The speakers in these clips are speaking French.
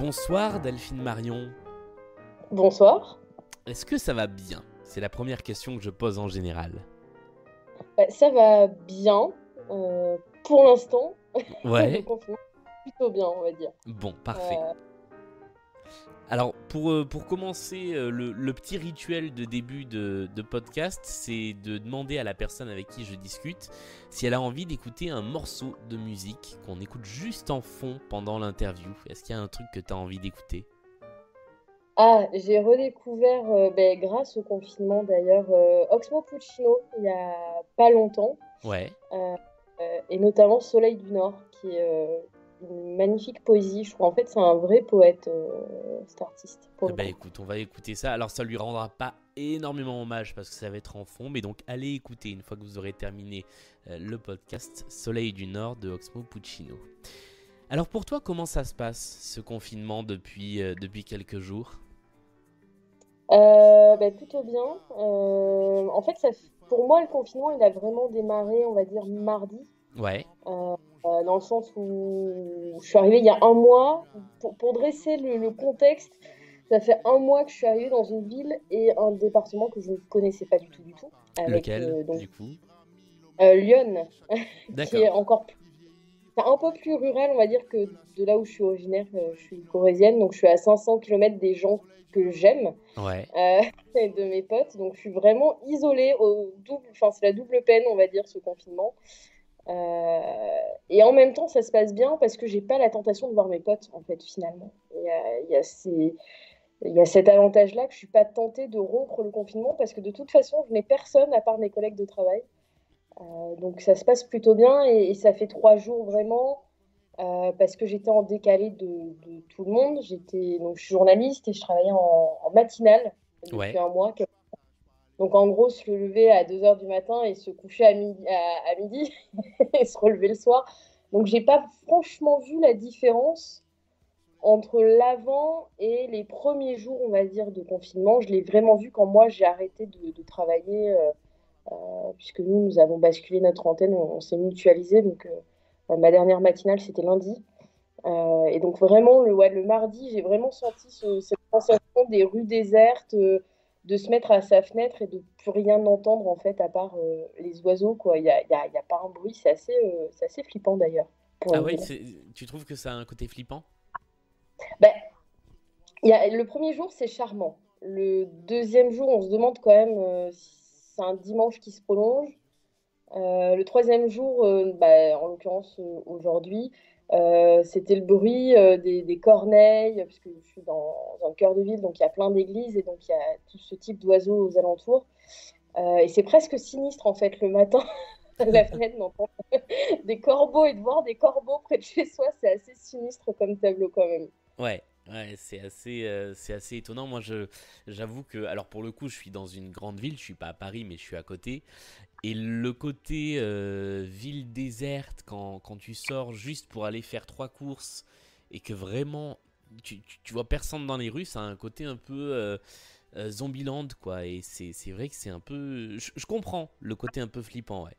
Bonsoir Delphine Marion. Bonsoir. Est-ce que ça va bien? C'est la première question que je pose en général. Ça va bien pour l'instant. Le Ouais. confinement, plutôt bien, on va dire. Bon, parfait. Euh, Alors, pour commencer, le petit rituel de début de podcast, c'est de demander à la personne avec qui je discute si elle a envie d'écouter un morceau de musique qu'on écoute juste en fond pendant l'interview. Est-ce qu'il y a un truc que tu as envie d'écouter? J'ai redécouvert, grâce au confinement d'ailleurs, Oxmo Puccino il y a pas longtemps, Ouais. euh, et notamment Soleil du Nord, qui est une magnifique poésie. Je trouve en fait c'est un vrai poète, cet artiste, pour Eh le ben coup. écoute, on va écouter ça. Alors ça lui rendra pas énormément hommage parce que ça va être en fond, mais donc allez écouter une fois que vous aurez terminé le podcast Soleil du Nord de Oxmo Puccino. Alors pour toi, comment ça se passe ce confinement depuis quelques jours? Plutôt bien. En fait, pour moi, le confinement, il a vraiment démarré, on va dire, mardi. Ouais, Dans le sens où je suis arrivée il y a un mois. Pour dresser le contexte, ça fait un mois que je suis arrivée dans une ville et un département que je ne connaissais pas du tout, avec lequel du coup? Lyon, qui est D'accord. encore c'est un peu plus rural, on va dire, que de là où je suis originaire. Je suis corrézienne, donc je suis à 500 km des gens que j'aime, Ouais. euh, et de mes potes. Donc je suis vraiment isolée au double, enfin c'est la double peine, on va dire, ce confinement. Euh, et en même temps, ça se passe bien parce que j'ai pas la tentation de voir mes potes, en fait, finalement. Il y a cet avantage-là que je suis pas tentée de rompre le confinement parce que de toute façon, je n'ai personne à part mes collègues de travail. Donc ça se passe plutôt bien et ça fait 3 jours vraiment parce que j'étais en décalé de tout le monde. Donc je suis journaliste et je travaillais en matinale depuis Ouais. un mois. Donc en gros, se lever à 2 heures du matin et se coucher à midi et se relever le soir. Donc j'ai pas franchement vu la différence entre l'avant et les premiers jours, on va dire, de confinement. Je l'ai vraiment vu quand moi j'ai arrêté de travailler, puisque nous avons basculé notre antenne, on s'est mutualisé. Donc ma dernière matinale, c'était lundi. Et donc vraiment, le mardi, j'ai vraiment senti cette sensation des rues désertes, de se mettre à sa fenêtre et de plus rien entendre en fait à part les oiseaux, quoi. Il y a pas un bruit, c'est assez flippant d'ailleurs pour Ah une ouais, ville. tu trouves que ça a un côté flippant? Ben, le premier jour, c'est charmant. Le deuxième jour, on se demande quand même si c'est un dimanche qui se prolonge. Le troisième jour, en l'occurrence aujourd'hui, c'était le bruit des corneilles, puisque je suis dans un cœur de ville, donc il y a plein d'églises et donc il y a tout ce type d'oiseaux aux alentours. Et c'est presque sinistre en fait le matin à la fenêtre d'entendre des corbeaux et de voir des corbeaux près de chez soi, c'est assez sinistre comme tableau quand même. Ouais, ouais, c'est assez étonnant. J'avoue que, alors pour le coup, je suis dans une grande ville, je suis pas à Paris, mais je suis à côté. Et le côté ville déserte, quand tu sors juste pour aller faire trois courses et que vraiment tu vois personne dans les rues, ça a un côté un peu Zombieland, quoi. Et c'est vrai que c'est un peu. Je comprends le côté un peu flippant, ouais.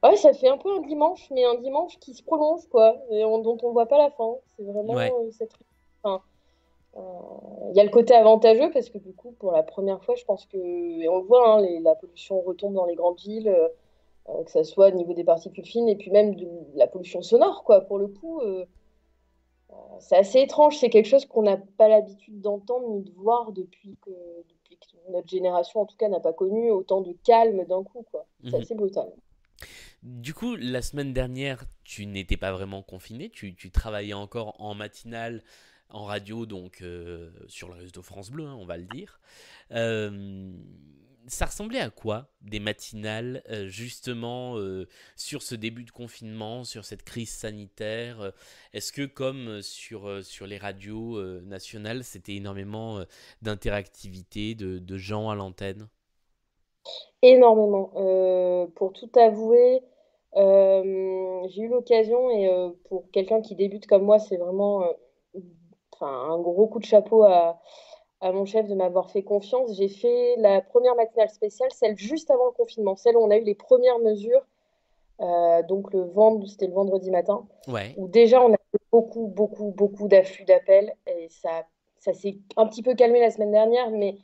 Ouais, ça fait un peu un dimanche, mais un dimanche qui se prolonge, quoi, dont on voit pas la fin. C'est Ouais, vraiment cette. Enfin, euh, il y a le côté avantageux parce que du coup, pour la première fois, je pense que, et on le voit, hein, la pollution retombe dans les grandes villes, que ça soit au niveau des particules fines et puis même de la pollution sonore, quoi. Pour le coup, c'est assez étrange. C'est quelque chose qu'on n'a pas l'habitude d'entendre ni de voir depuis que notre génération, en tout cas, n'a pas connu autant de calme d'un coup, quoi. C'est mhm. assez brutal. Du coup, la semaine dernière, tu n'étais pas vraiment confiné, tu travaillais encore en matinale, en radio, donc sur le réseau France Bleu, hein, on va le dire. Euh, Ça ressemblait à quoi des matinales, justement, sur ce début de confinement, sur cette crise sanitaire Est-ce que, comme sur les radios nationales, c'était énormément d'interactivité, de gens à l'antenne? Énormément. Pour tout avouer, j'ai eu l'occasion, et pour quelqu'un qui débute comme moi, c'est vraiment enfin, un gros coup de chapeau à mon chef de m'avoir fait confiance. J'ai fait la première matinale spéciale, celle juste avant le confinement, celle où on a eu les premières mesures donc c'était le vendredi matin, Ouais. où déjà on a beaucoup, beaucoup, beaucoup d'afflux d'appels et ça s'est un petit peu calmé la semaine dernière, mais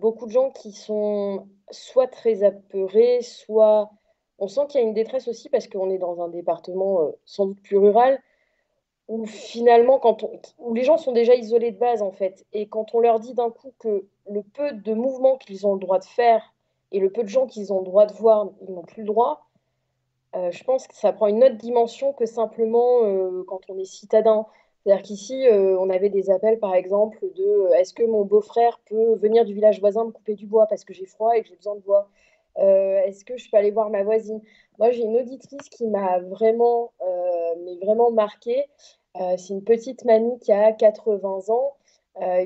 beaucoup de gens qui sont soit très apeurés, soit on sent qu'il y a une détresse aussi parce qu'on est dans un département sans doute plus rural où finalement, où les gens sont déjà isolés de base, en fait, et quand on leur dit d'un coup que le peu de mouvements qu'ils ont le droit de faire et le peu de gens qu'ils ont le droit de voir, ils n'ont plus le droit, je pense que ça prend une autre dimension que simplement quand on est citadin. C'est-à-dire qu'ici, on avait des appels, par exemple, de est-ce que mon beau-frère peut venir du village voisin me couper du bois parce que j'ai froid et que j'ai besoin de bois? Est-ce que je peux aller voir ma voisine? Moi, j'ai une auditrice qui m'a vraiment, mais vraiment marquée. C'est une petite mamie qui a 80 ans,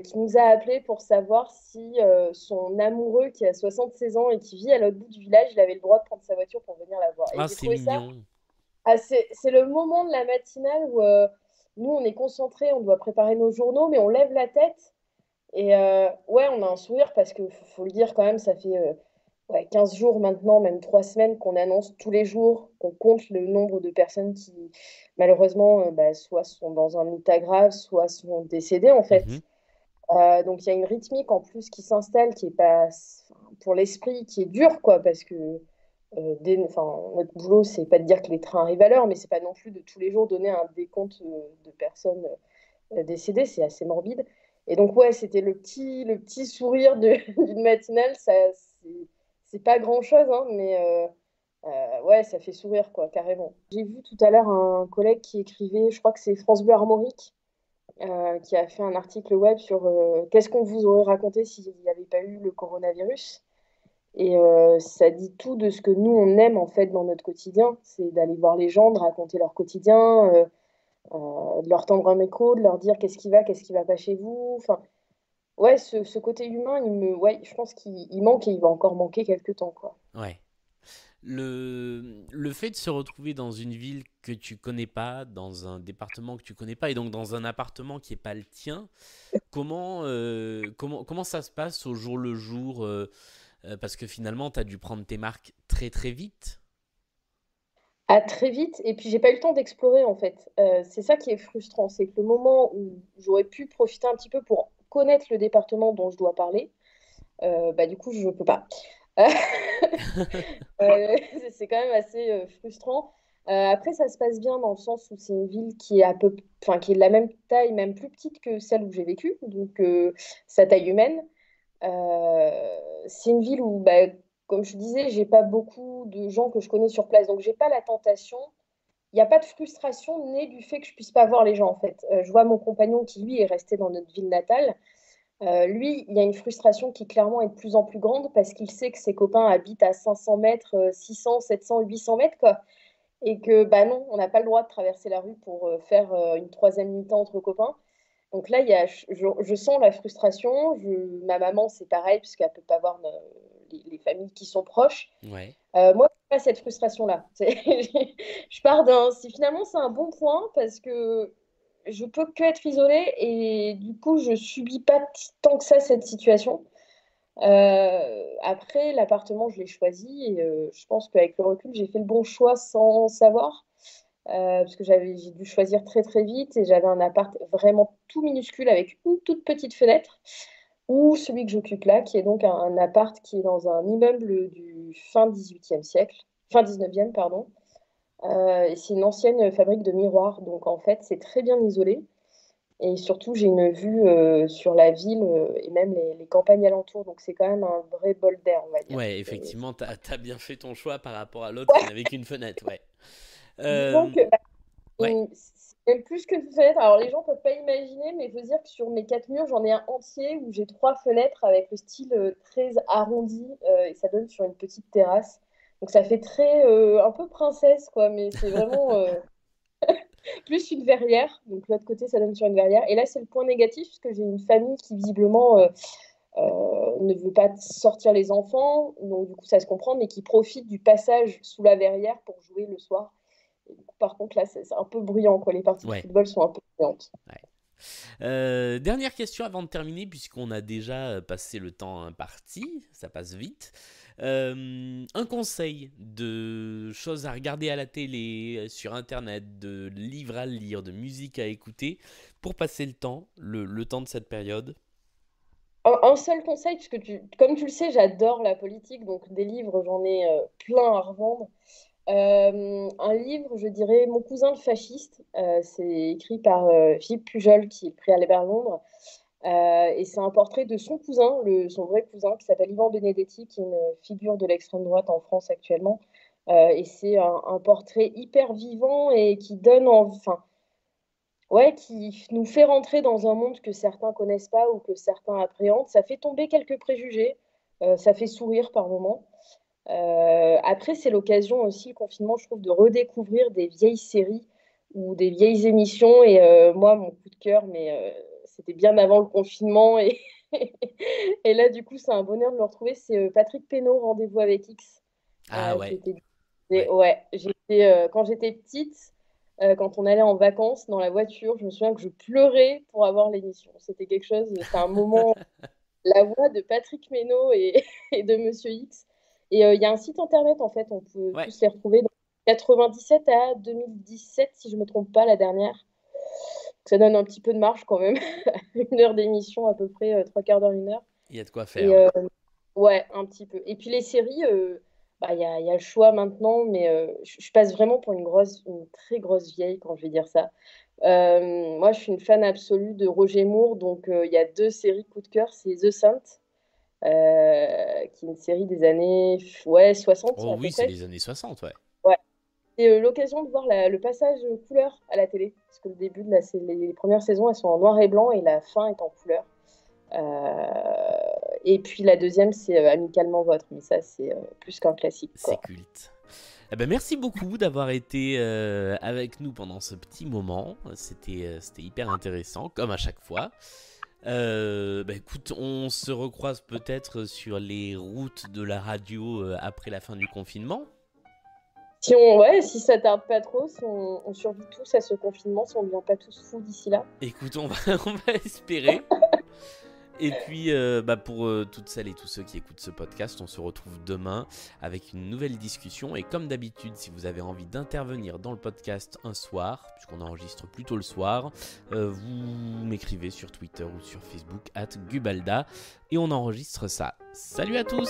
qui nous a appelé pour savoir si son amoureux, qui a 76 ans et qui vit à l'autre bout du village, il avait le droit de prendre sa voiture pour venir la voir. Et Ah, j'ai c'est trouvé ça, mignon. c'est le moment de la matinale où nous, on est concentrés, on doit préparer nos journaux, mais on lève la tête. Et ouais, on a un sourire parce que, faut le dire quand même, ça fait ouais, 15 jours maintenant, même 3 semaines, qu'on annonce tous les jours, qu'on compte le nombre de personnes qui, malheureusement, bah, soit sont dans un état grave, soit sont décédées, en Mhm. fait. Donc, il y a une rythmique en plus qui s'installe, qui est pas, pour l'esprit, qui est dure, quoi, parce que enfin, notre boulot, c'est pas de dire que les trains arrivent à l'heure, mais c'est pas non plus de tous les jours donner un décompte de personnes décédées, c'est assez morbide. Et donc, ouais, c'était le petit sourire d'une matinale, c'est pas grand-chose, hein, mais ouais, ça fait sourire, quoi, carrément. J'ai vu tout à l'heure un collègue qui écrivait, je crois que c'est France Bleu Armorique, qui a fait un article web sur qu'est-ce qu'on vous aurait raconté s'il n'y avait pas eu le coronavirus. Et ça dit tout de ce que nous, on aime en fait dans notre quotidien. C'est d'aller voir les gens, de raconter leur quotidien, de leur tendre un micro, de leur dire qu'est-ce qui va pas chez vous. Enfin, ouais, ce côté humain, ouais, je pense qu'il manque et il va encore manquer quelques temps, quoi. Ouais. Le fait de se retrouver dans une ville que tu connais pas, dans un département que tu connais pas, et donc dans un appartement qui est pas le tien, comment ça se passe au jour le jour parce que finalement, tu as dû prendre tes marques très très vite. À très vite, et puis j'ai pas eu le temps d'explorer en fait. C'est ça qui est frustrant, c'est que le moment où j'aurais pu profiter un petit peu pour connaître le département dont je dois parler, bah du coup je peux pas. C'est quand même assez frustrant. Après, ça se passe bien dans le sens où c'est une ville qui est enfin, qui est de la même taille, même plus petite que celle où j'ai vécu, donc sa taille humaine. C'est une ville où, bah, comme je disais, j'ai pas beaucoup de gens que je connais sur place, donc j'ai pas la tentation. Il n'y a pas de frustration née du fait que je puisse pas voir les gens, en fait. Je vois mon compagnon qui, lui, est resté dans notre ville natale. Lui, il y a une frustration qui clairement est de plus en plus grande parce qu'il sait que ses copains habitent à 500 mètres, 600, 700, 800 mètres, quoi. Et que, bah non, on n'a pas le droit de traverser la rue pour faire une troisième mi-temps entre copains. Donc là, je sens la frustration. Ma maman, c'est pareil, puisqu'elle ne peut pas voir les familles qui sont proches. Ouais. Moi, je n'ai pas cette frustration-là. Je pars finalement, c'est un bon point parce que je peux que être isolée et du coup, je subis pas tant que ça cette situation. Après, l'appartement, je l'ai choisi et je pense qu'avec le recul, j'ai fait le bon choix sans savoir. Parce que j'ai dû choisir très très vite et j'avais un appart vraiment tout minuscule avec une toute petite fenêtre ou celui que j'occupe là, qui est donc un appart qui est dans un immeuble du fin 18e siècle, fin 19e, pardon. Et c'est une ancienne fabrique de miroirs, donc en fait, c'est très bien isolé. Et surtout, j'ai une vue sur la ville et même les campagnes alentours, donc c'est quand même un vrai bol d'air, on va dire. Ouais, effectivement, t'as bien fait ton choix par rapport à l'autre qui n'avait qu'une fenêtre, ouais. Disons Euh, que ouais, c'est même plus que une fenêtre. Alors, les gens peuvent pas imaginer, mais il faut dire que sur mes 4 murs, j'en ai un entier où j'ai 3 fenêtres avec le style très arrondi et ça donne sur une petite terrasse. Donc, ça fait très un peu princesse, quoi, mais c'est vraiment plus une verrière. Donc, l'autre côté, ça donne sur une verrière. Et là, c'est le point négatif, parce que j'ai une famille qui, visiblement, ne veut pas sortir les enfants. Donc, du coup, ça se comprend, mais qui profite du passage sous la verrière pour jouer le soir. Et du coup, par contre, là, c'est un peu bruyant, quoi. Les parties de ouais, football sont un peu bruyantes. ouais. Dernière question avant de terminer, puisqu'on a déjà passé le temps imparti, ça passe vite. Un conseil de choses à regarder à la télé, sur internet, de livres à lire, de musique à écouter pour passer le temps, le temps de cette période. Un seul conseil, puisque comme tu le sais, j'adore la politique, donc des livres, j'en ai plein à revendre. Un livre, je dirais Mon cousin le fasciste. C'est écrit par Philippe Pujol, qui est le prix Albert Londres. Et c'est un portrait de son cousin, son vrai cousin, qui s'appelle Ivan Benedetti, qui est une figure de l'extrême droite en France actuellement. Et c'est un portrait hyper vivant et qui donne enfin, ouais, qui nous fait rentrer dans un monde que certains connaissent pas ou que certains appréhendent. Ça fait tomber quelques préjugés, ça fait sourire par moments. Après, c'est l'occasion aussi, le confinement, je trouve, de redécouvrir des vieilles séries ou des vieilles émissions. Et moi, mon coup de cœur, mais c'était bien avant le confinement. Et, et là, du coup, c'est un bonheur de le retrouver. C'est Patrick Pénaud, Rendez-vous avec X, Ah qui ouais, était... ouais. Ouais, quand j'étais petite, quand on allait en vacances dans la voiture, je me souviens que je pleurais pour avoir l'émission. C'était quelque chose, c'était un moment, la voix de Patrick Ménaud et, et de Monsieur X. Et il y a un site internet, en fait, on peut Ouais. tous les retrouver. Donc, 97 à 2017, si je ne me trompe pas, la dernière. Ça donne un petit peu de marge quand même. Une heure d'émission, à peu près, trois quarts d'heure, une heure. Il y a de quoi faire, Et ouais. ouais, un petit peu. Et puis les séries, bah, il y a le choix maintenant, mais je passe vraiment pour une très grosse vieille quand je vais dire ça. Moi, je suis une fan absolue de Roger Moore, donc il y a deux séries coup de cœur, c'est The Saint, qui est une série des années ouais, 60 Oh à peu oui, c'est près. les années 60, ouais. Ouais. C'est l'occasion de voir le passage couleur à la télé, parce que le début les premières saisons, elles sont en noir et blanc et la fin est en couleur. Et puis la deuxième, c'est Amicalement Vôtre, mais ça, c'est plus qu'un classique, C'est quoi. culte. Eh ben, merci beaucoup d'avoir été avec nous pendant ce petit moment. C'était hyper intéressant, comme à chaque fois. Bah écoute, on se recroise peut-être sur les routes de la radio après la fin du confinement. Ouais, si ça tarde pas trop, si on survit tous à ce confinement, si on ne devient pas tous fous d'ici là. Écoute, on va espérer. Et puis, bah pour toutes celles et tous ceux qui écoutent ce podcast, on se retrouve demain avec une nouvelle discussion. Et comme d'habitude, si vous avez envie d'intervenir dans le podcast un soir, puisqu'on enregistre plutôt le soir, vous m'écrivez sur Twitter ou sur Facebook @Gubalda et on enregistre ça. Salut à tous!